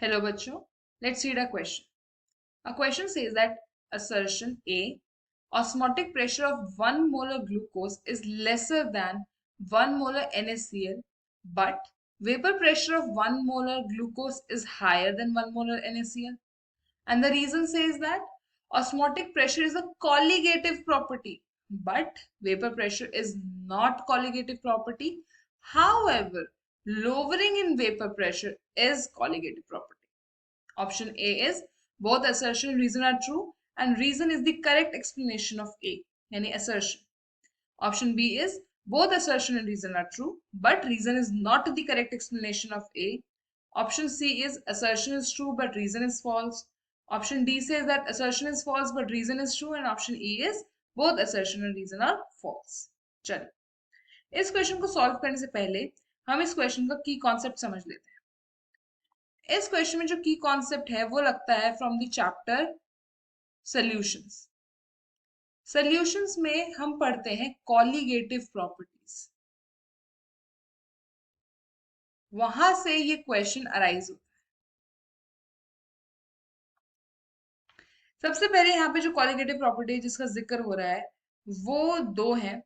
Hello, bachcho. Let's read a question. A question says that assertion A, osmotic pressure of 1 molar glucose is lesser than 1 molar NaCl, but vapor pressure of 1 molar glucose is higher than 1 molar NaCl. And the reason says that osmotic pressure is a colligative property, but vapor pressure is not colligative property. However, lowering in vapor pressure is colligative property. Option A is both assertion and reason are true, and reason is the correct explanation of A, any assertion. Option B is both assertion and reason are true, but reason is not the correct explanation of A. Option C is assertion is true, but reason is false. Option D says that assertion is false, but reason is true, and option E is both assertion and reason are false. चलिए इस question को solve करने से पहले हम इस question का की कॉन्सेप्ट समझ लेते हैं। इस क्वेश्चन में जो की कॉन्सेप्ट है वो लगता है from the chapter solutions. Solutions में हम पढ़ते हैं कॉलिगेटिव प्रॉपर्टीज, वहां से ये क्वेश्चन अराइज होता है। सबसे पहले यहाँ पे जो कॉलिगेटिव प्रॉपर्टी जिसका जिक्र हो रहा है वो दो है।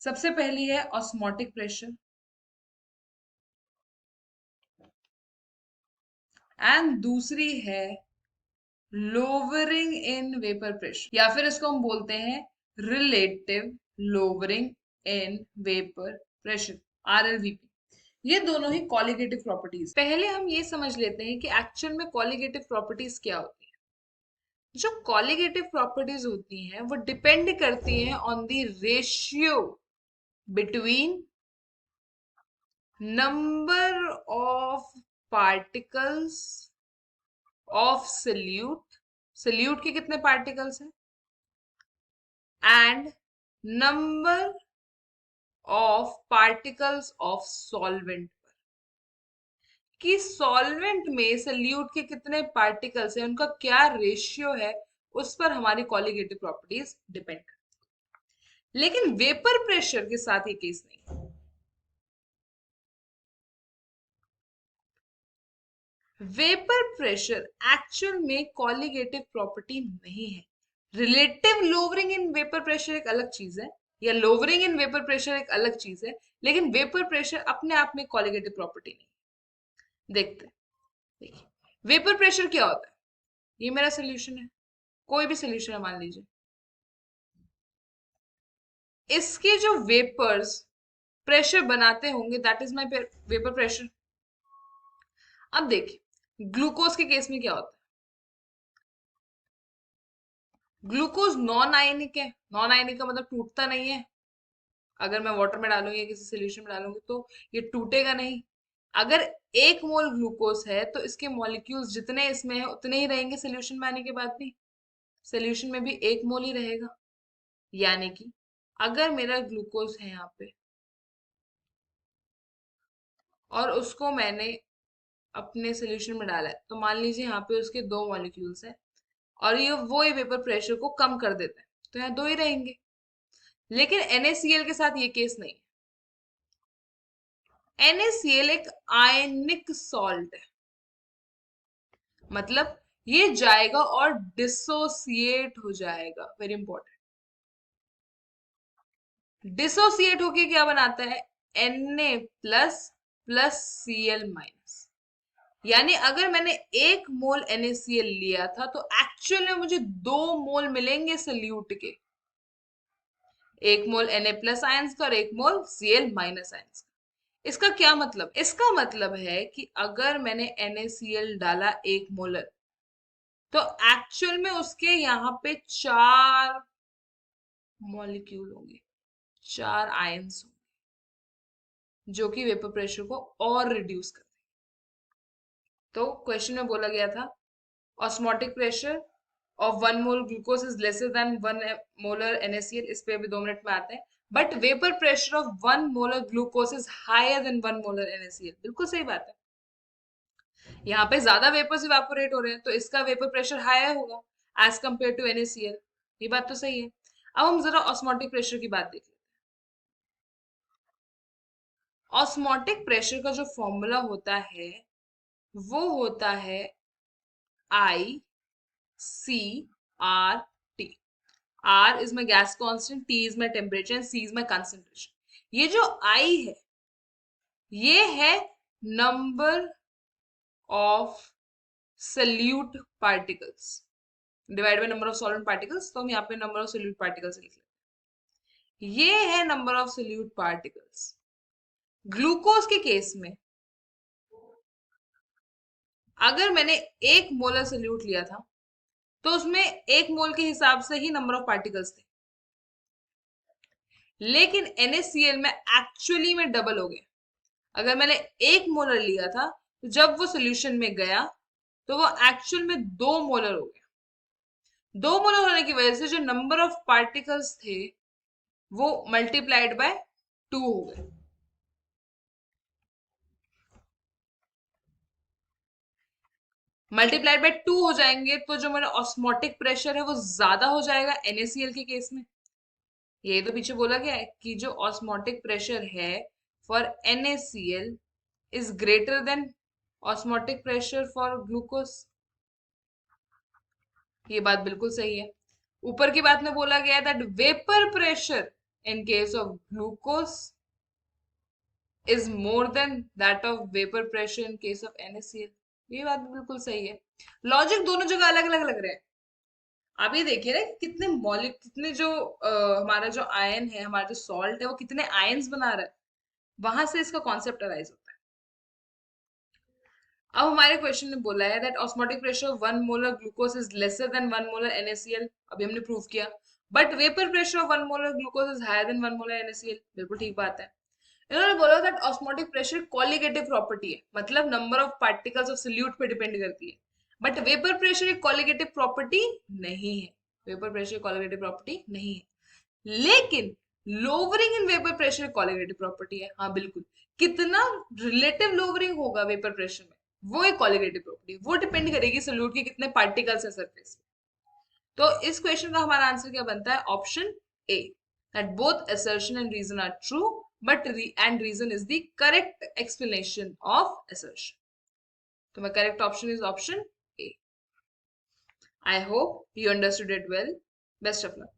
सबसे पहली है ऑस्मोटिक प्रेशर एंड दूसरी है लोवरिंग इन वेपर प्रेशर, या फिर इसको हम बोलते हैं relative lowering in vapour pressure, RLVP। ये दोनों ही कॉलिगेटिव प्रॉपर्टीज। पहले हम ये समझ लेते हैं कि एक्चुअल में कॉलिगेटिव प्रॉपर्टीज क्या होती है। जो कॉलिगेटिव प्रॉपर्टीज होती हैं वो डिपेंड करती हैं on the ratio between number of particles of solute के कितने पार्टिकल्स हैं and number of particles of solvent पर, कि सॉल्वेंट में सल्यूट के कितने पार्टिकल्स हैं, उनका क्या रेशियो है, उस पर हमारी कॉलिगेटिव प्रॉपर्टीज डिपेंड करती है। लेकिन वेपर प्रेशर के साथ ये केस नहीं है। वेपर प्रेशर एक्चुअल में कॉलिगेटिव प्रॉपर्टी नहीं है। Relative lowering in vapour pressure एक अलग चीज है, या लोवरिंग इन वेपर प्रेशर एक अलग चीज है, लेकिन वेपर प्रेशर अपने आप में कॉलिगेटिव प्रॉपर्टी नहीं। देखते हैं, देखिए वेपर प्रेशर क्या होता है। ये मेरा सोल्यूशन है, कोई भी सोल्यूशन है मान लीजिए। इसके जो वेपर्स प्रेशर बनाते होंगे that is my vapour pressure. अब देखिए ग्लूकोज के केस में क्या होता है। ग्लूकोज नॉन आयनिक है। नॉन आयनिक का मतलब टूटता नहीं है। अगर मैं वाटर में डालूंगी या किसी सोल्यूशन में डालूंगी तो ये टूटेगा नहीं। अगर 1 मोल ग्लूकोज है तो इसके मॉलिक्यूल्स जितने इसमें है उतने ही रहेंगे सोल्यूशन में आने के बाद भी। सोल्यूशन में भी 1 मोल ही रहेगा। यानी कि अगर मेरा ग्लूकोज है यहाँ पे और उसको मैंने अपने सोल्यूशन में डाला है, तो मान लीजिए यहाँ पे उसके 2 मॉलिक्यूल्स हैं और ये वो ही वेपर प्रेशर को कम कर देता है, तो यहाँ 2 ही रहेंगे। लेकिन NaCl के साथ ये केस नहीं है। NaCl एक आयनिक सॉल्ट है, मतलब ये जाएगा और डिसोसिएट हो जाएगा। Very important. डिसोसिएट होके क्या बनाता है, Na plus plus Cl minus. यानी अगर मैंने 1 मोल NaCl लिया था तो एक्चुअल में मुझे 2 मोल मिलेंगे सल्यूट के। 1 मोल Na प्लस आयंस का और 1 मोल Cl माइनस आयंस का। इसका क्या मतलब, इसका मतलब है कि अगर मैंने NaCl डाला 1 मोलर तो एक्चुअल में उसके यहाँ पे 4 मॉलिक्यूल होंगे, 4 आयंस होंगे, जो कि वेपर प्रेशर को और रिड्यूस कर देंगे। तो क्वेश्चन में बोला गया था osmotic pressure of 1 mole glucose is lesser than 1 molar NaCl। इस पे अभी 2 मिनट में आते हैं। But vapour pressure of 1 molar glucose is higher than 1 molar NaCl। बिल्कुल सही बात है। यहाँ पे ज्यादा वेपर्स इवेपोरेट हो रहे हैं तो इसका वेपर प्रेशर हायर होगा एज कंपेयर टू NaCl। ये बात तो सही है। अब हम जरा ऑस्मोटिक प्रेशर की बात देख लेते हैं। ऑस्मोटिक प्रेशर का जो फॉर्मूला होता है वो होता है I C R T. R is my gas constant, T is my temperature and C is my concentration. ये जो I है ये है number of solute particles divide by number of solvent particles. तो हम यहाँ पे नंबर ऑफ solute particles लिख लेते हैं. ये है number of solute particles. Glucose के केस में अगर मैंने 1 मोलर सोल्यूट लिया था तो उसमें 1 मोल के हिसाब से ही नंबर ऑफ पार्टिकल्स थे. लेकिन NaCl में एक्चुअली में डबल हो गए. अगर मैंने 1 मोलर लिया था तो जब वो सोल्यूशन में गया तो वो एक्चुअल में 2 मोलर हो गया. 2 मोलर होने की वजह से जो नंबर ऑफ पार्टिकल्स थे वो मल्टीप्लाइड बाय 2 हो गए. मल्टीप्लाइड बाय 2 हो जाएंगे तो जो मेरा ऑस्मोटिक प्रेशर है वो ज्यादा हो जाएगा NaCl के केस में. ये तो पीछे बोला गया है कि जो ऑस्मोटिक प्रेशर है for NaCl is greater than osmotic pressure for glucose. ये बात बिल्कुल सही है. ऊपर की बात में बोला गया है that vapour pressure in case of glucose is more than that of vapour pressure in case of NaCl. ये बात भी बिल्कुल सही है. लॉजिक दोनों जगह अलग अलग लग रहे हैं. आप ये देखिए ना कितने मॉलिक कितने जो हमारा जो आयन है हमारा जो सॉल्ट है वो कितने आयन्स बना रहा है. वहां से इसका कॉन्सेप्ट अराइज होता है. अब हमारे क्वेश्चन में बोला है that osmotic pressure of 1 molar glucose is lesser than 1 molar NaCl. अभी हमने प्रूव किया. But vapour pressure of 1 molar glucose is higher than 1 molar NaCl. बिल्कुल ठीक बात है. इन्होंने बोला that osmotic pressure colligative property है, मतलब number of particles of solute पे डिपेंड करती है. बट वेपर प्रेशर एक कॉलिगेटिव प्रॉपर्टी नहीं है. वेपर प्रेशर कॉलिगेटिव प्रॉपर्टी नहीं है. लेकिन lowering in vapour pressure colligative property है. हाँ बिल्कुल. कितना रिलेटिव लोवरिंग होगा वेपर प्रेशर में वो एक कॉलिगेटिव प्रॉपर्टी. वो डिपेंड करेगी सोल्यूट के कितने पार्टिकल्स है सरफेस पे. तो इस क्वेश्चन का हमारा आंसर क्या बनता है? Option A, that both assertion and reason are true, but and reason is the correct explanation of assertion. So my correct option is option A. I hope you understood it well. Best of luck.